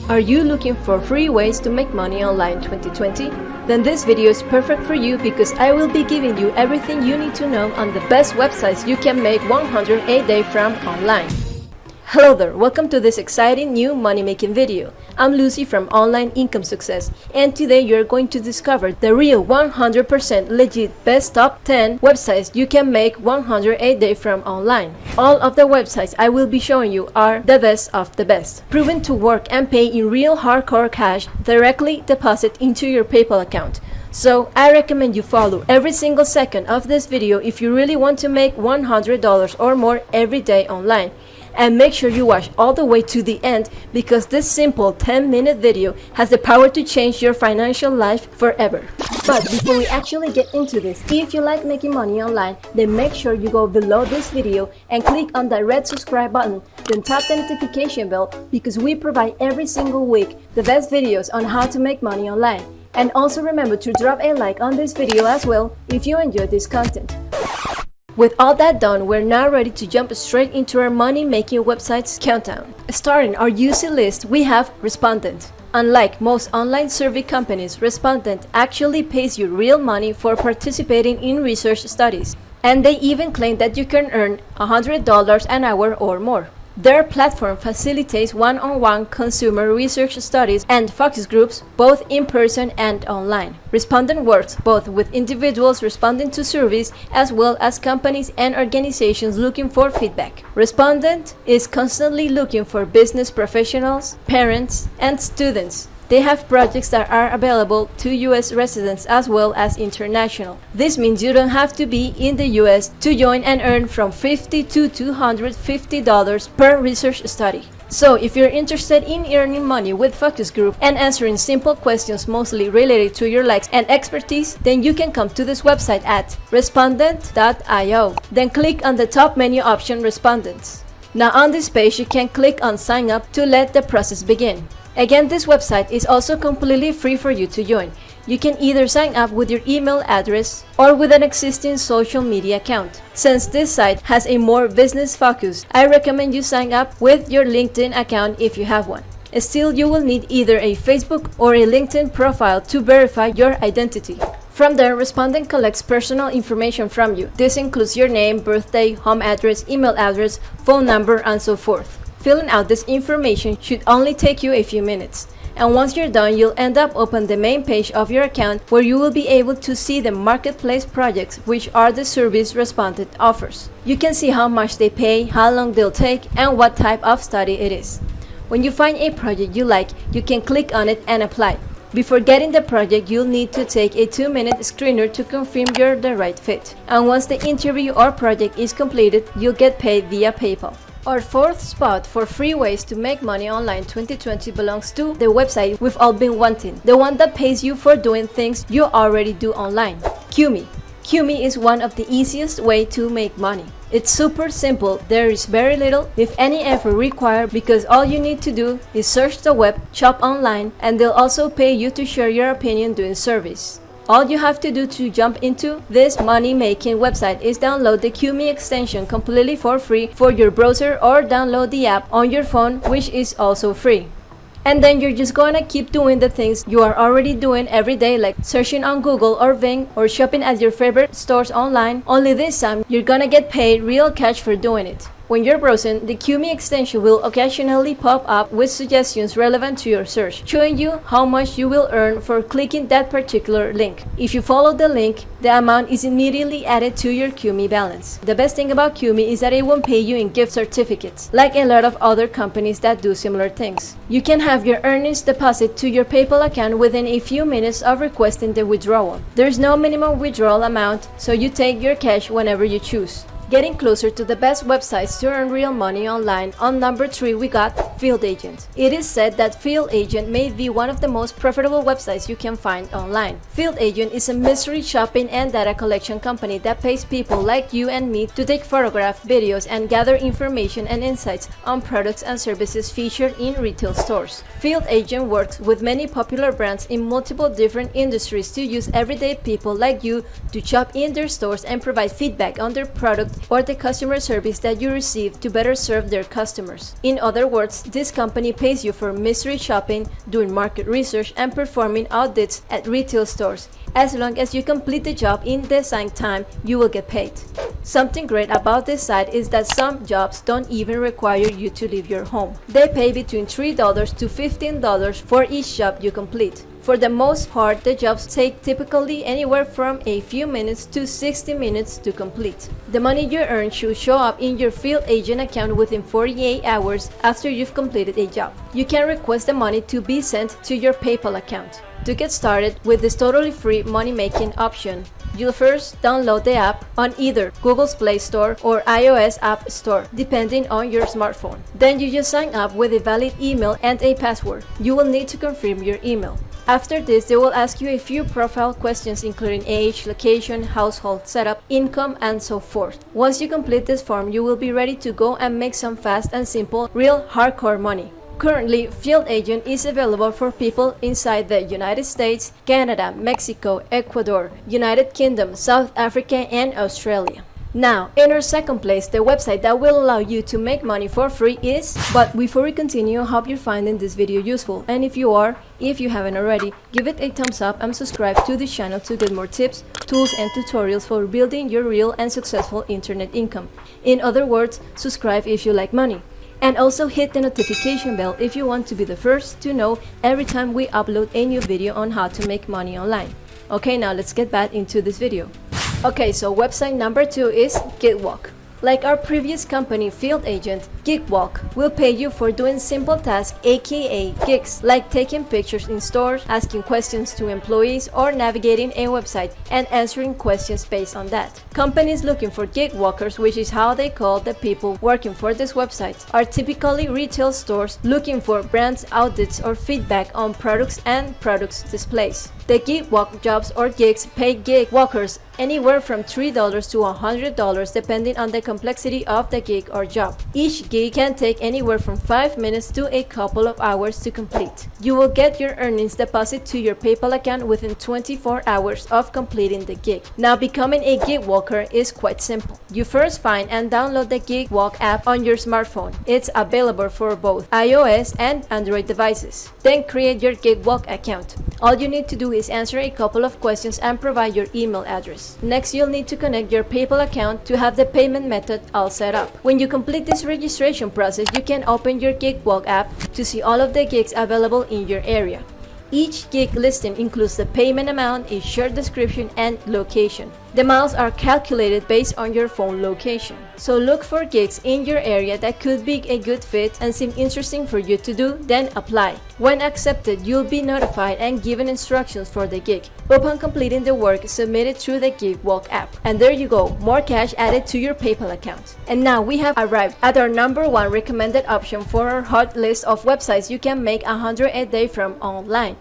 Are you looking for free ways to make money online 2020? Then this video is perfect for you because I will be giving you everything you need to know on the best websites you can make 108 days from online. Hello there, welcome to this exciting new money-making video. I'm Lucy from Online Income Success, and today you're going to discover the real 100% legit best top 10 websites you can make 108 days from online. All of the websites I will be showing you are the best of the best, proven to work and pay in real hardcore cash directly deposit into your PayPal account. So I recommend you follow every single second of this video if you really want to make $100 or more every day online. And make sure you watch all the way to the end because this simple 10-minute video has the power to change your financial life forever. But before we actually get into this, if you like making money online, then make sure you go below this video and click on that red subscribe button, then tap the notification bell because we provide every single week the best videos on how to make money online. And also remember to drop a like on this video as well if you enjoy this content. With all that done, we're now ready to jump straight into our money-making websites countdown. Starting our UC list, we have Respondent. Unlike most online survey companies, Respondent actually pays you real money for participating in research studies. And they even claim that you can earn $100 an hour or more. Their platform facilitates one-on-one consumer research studies and focus groups, both in person and online. Respondent works both with individuals responding to surveys as well as companies and organizations looking for feedback. Respondent is constantly looking for business professionals, parents, and students. They have projects that are available to US residents as well as international. This means you don't have to be in the US to join and earn from $50 to $250 per research study. So if you're interested in earning money with focus group and answering simple questions mostly related to your likes and expertise, then you can come to this website at respondent.io. Then click on the top menu option Respondents. Now on this page you can click on Sign Up to let the process begin. Again, this website is also completely free for you to join. You can either sign up with your email address or with an existing social media account. Since this site has a more business focus, I recommend you sign up with your LinkedIn account if you have one. Still, you will need either a Facebook or a LinkedIn profile to verify your identity. From there, Respondent collects personal information from you. This includes your name, birthday, home address, email address, phone number, and so forth. Filling out this information should only take you a few minutes. And once you're done, you'll end up open the main page of your account where you will be able to see the marketplace projects, which are the service Respondent offers. You can see how much they pay, how long they'll take, and what type of study it is. When you find a project you like, you can click on it and apply. Before getting the project, you'll need to take a 2-minute screener to confirm you're the right fit. And once the interview or project is completed, you'll get paid via PayPal. Our fourth spot for free ways to make money online 2020 belongs to the website we've all been wanting, the one that pays you for doing things you already do online, Kumi. Kumi is one of the easiest way to make money. It's super simple, there is very little, if any effort required because all you need to do is search the web, shop online, and they'll also pay you to share your opinion doing surveys. All you have to do to jump into this money-making website is download the Kumi extension completely for free for your browser or download the app on your phone, which is also free. And then you're just gonna keep doing the things you are already doing every day, like searching on Google or Bing or shopping at your favorite stores online, only this time you're gonna get paid real cash for doing it. When you're browsing, the Kumi extension will occasionally pop up with suggestions relevant to your search, showing you how much you will earn for clicking that particular link. If you follow the link, the amount is immediately added to your Kumi balance. The best thing about Kumi is that it won't pay you in gift certificates, like a lot of other companies that do similar things. You can have your earnings deposit to your PayPal account within a few minutes of requesting the withdrawal. There's no minimum withdrawal amount, so you take your cash whenever you choose. Getting closer to the best websites to earn real money online, on number 3 we got Field Agent. It is said that Field Agent may be one of the most profitable websites you can find online. Field Agent is a mystery shopping and data collection company that pays people like you and me to take photographs, videos, and gather information and insights on products and services featured in retail stores. Field Agent works with many popular brands in multiple different industries to use everyday people like you to shop in their stores and provide feedback on their product or the customer service that you receive to better serve their customers. In other words, this company pays you for mystery shopping, doing market research, and performing audits at retail stores. As long as you complete the job in the assigned time, you will get paid. Something great about this site is that some jobs don't even require you to leave your home. They pay between $3 to $15 for each job you complete. For the most part, the jobs take typically anywhere from a few minutes to 60 minutes to complete. The money you earn should show up in your field agent account within 48 hours after you've completed a job. You can request the money to be sent to your PayPal account. To get started with this totally free money-making option, you'll first download the app on either Google's Play Store or iOS App Store, depending on your smartphone. Then you just sign up with a valid email and a password. You will need to confirm your email. After this, they will ask you a few profile questions including age, location, household setup, income, and so forth. Once you complete this form, you will be ready to go and make some fast and simple, real hardcore money. Currently, Field Agent is available for people inside the United States, Canada, Mexico, Ecuador, United Kingdom, South Africa, and Australia. Now, in our second place, the website that will allow you to make money for free is... But before we continue, I hope you're finding this video useful, and if you are, if you haven't already, give it a thumbs up and subscribe to the channel to get more tips, tools, and tutorials for building your real and successful internet income. In other words, subscribe if you like money. And also hit the notification bell if you want to be the first to know every time we upload a new video on how to make money online. Okay, now let's get back into this video. Okay, so website number 2 is Gigwalk. Like our previous company, Field Agent, Gigwalk will pay you for doing simple tasks, aka gigs, like taking pictures in stores, asking questions to employees, or navigating a website and answering questions based on that. Companies looking for gig walkers, which is how they call the people working for this website, are typically retail stores looking for brands, audits, or feedback on products and products displays. The Gigwalk jobs or gigs pay gig walkers anywhere from $3 to $100 depending on the complexity of the gig or job. Each gig can take anywhere from 5 minutes to a couple of hours to complete. You will get your earnings deposited to your PayPal account within 24 hours of completing the gig. Now, becoming a gig walker is quite simple. You first find and download the Gigwalk app on your smartphone. It's available for both iOS and Android devices. Then create your Gigwalk account. All you need to do is answer a couple of questions and provide your email address. Next, you'll need to connect your PayPal account to have the payment method all set up. When you complete this registration process, you can open your Gigwalk app to see all of the gigs available in your area. Each gig listing includes the payment amount, a short description, and location. The miles are calculated based on your phone location. So look for gigs in your area that could be a good fit and seem interesting for you to do, then apply. When accepted, you'll be notified and given instructions for the gig. Upon completing the work, submit it through the Gigwalk app. And there you go, more cash added to your PayPal account. And now we have arrived at our number 1 recommended option for our hot list of websites you can make 100 a day from online.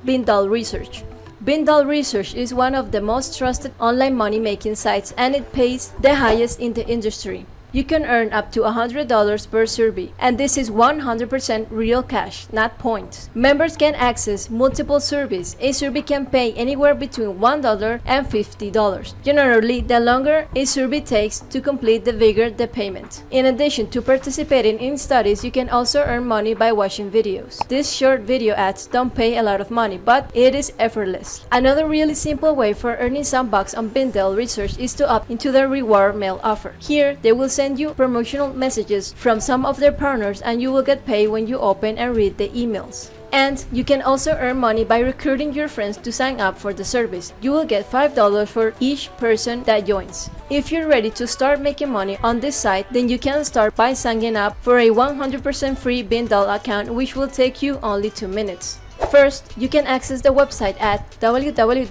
Bindo Research. Bindo Research is one of the most trusted online money-making sites, and it pays the highest in the industry. You can earn up to $100 per survey, and this is 100% real cash, not points. Members can access multiple surveys. A survey can pay anywhere between $1 and $50. Generally, the longer a survey takes to complete, the bigger the payment. In addition to participating in studies, you can also earn money by watching videos. These short video ads don't pay a lot of money, but it is effortless. Another really simple way for earning some bucks on Bindo Research is to opt into their reward mail offer. Here, they will send you promotional messages from some of their partners, and you will get paid when you open and read the emails. And you can also earn money by recruiting your friends to sign up for the service. You will get $5 for each person that joins. If you're ready to start making money on this site, then you can start by signing up for a 100% free Bindo account, which will take you only 2 minutes. First, you can access the website at www.bindo.com.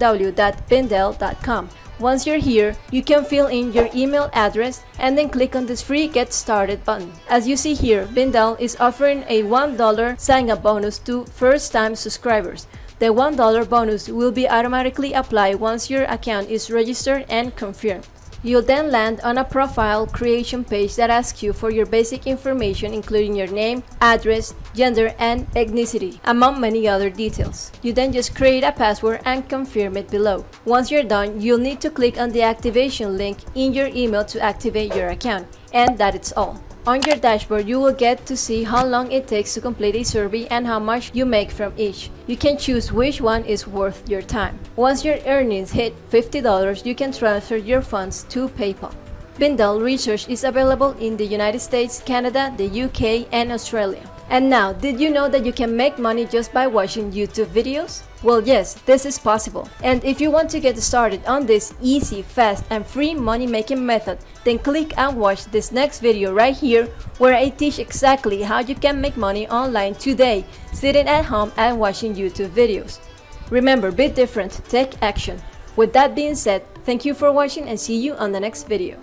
Once you're here, you can fill in your email address and then click on this free Get Started button. As you see here, Bindo is offering a $1 sign-up bonus to first-time subscribers. The $1 bonus will be automatically applied once your account is registered and confirmed. You'll then land on a profile creation page that asks you for your basic information, including your name, address, gender, and ethnicity, among many other details. You then just create a password and confirm it below. Once you're done, you'll need to click on the activation link in your email to activate your account, and that is all. On your dashboard, you will get to see how long it takes to complete a survey and how much you make from each. You can choose which one is worth your time. Once your earnings hit $50, you can transfer your funds to PayPal. Bindo Research is available in the United States, Canada, the UK, and Australia. And now, did you know that you can make money just by watching YouTube videos? Well, yes, this is possible. And if you want to get started on this easy, fast, and free money-making method, then click and watch this next video right here, where I teach exactly how you can make money online today, sitting at home and watching YouTube videos. Remember, be different, take action. With that being said, thank you for watching and see you on the next video.